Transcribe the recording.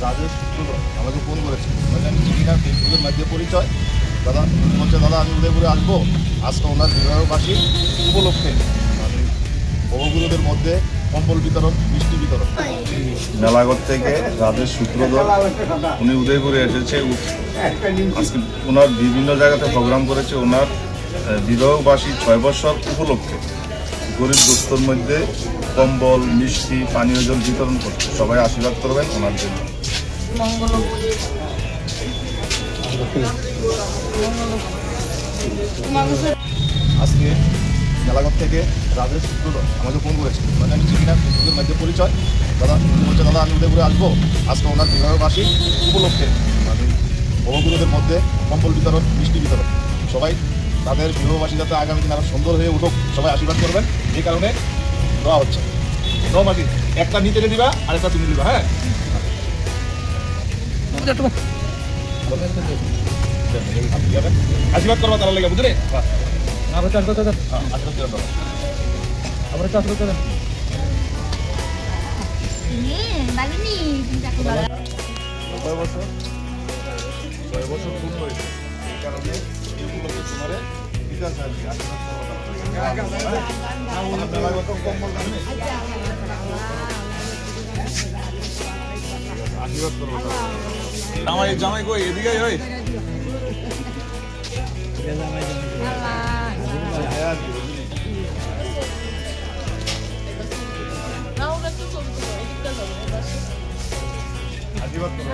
রাজেশ আমাকে ফোন করেছে, আমি চিনি না, ফেসবুকের মাধ্যমে পরিচয়। দাদা বলছে, দাদা আমি উদয়পুরে আসবো, আজকে ওনার বিবাহবাসী উপলক্ষে আমি ভবগুরুদের মধ্যে কম্বল বিতরণ, মিষ্টি বিতরণ। মেলাঘর থেকে রাজেশ সূত্রধর, উনি উদয়পুরে এসেছে। আজকে ওনার বিভিন্ন জায়গাতে প্রোগ্রাম করেছে। ওনার বিবাহবাসী 6 বছর উপলক্ষে গরিব দুস্থর মধ্যে কম্বল, মিষ্টি, পানীয় জল বিতরণ করছে। সবাই আশীর্বাদ করবেন ওনার জন্য। আজকে মেলাঘর থেকে রাজেশ সূত্রধর আমাকে ফোন করেছে, আমি চিনি না, ফেসবুকের মাধ্যমে পরিচয়। দাদা বলছে, দাদা আমি উদয়পুরে আসবো, আজকে ওনার বিবাহবাসী উপলক্ষে আমি ভবগুরুদের মধ্যে কম্বল বিতরণ, মিষ্টি বিতরণ। সবাই তাদের বিবাহবাসী যাতে আগামী দিন আরো সুন্দর হয়ে উঠুক, সবাই আশীর্বাদ করবেন। এই কারণে দেওয়া হচ্ছে। মাটি একটা নিচে দিবা আর একটা তুমি দিবা। হ্যাঁ, আশীর্বাদ করবা তারা লেগে, বুঝলে? আশীর্বাদ করেন। ছয় বছর পূর্ণ হয়েছে, এই কারণে এই উপলক্ষে তোমারে দিতে আছে আর কি। আশীর্বাদ করবো। জামাই জামাই কই এদিকে হয়। আশীর্বাদ করবো।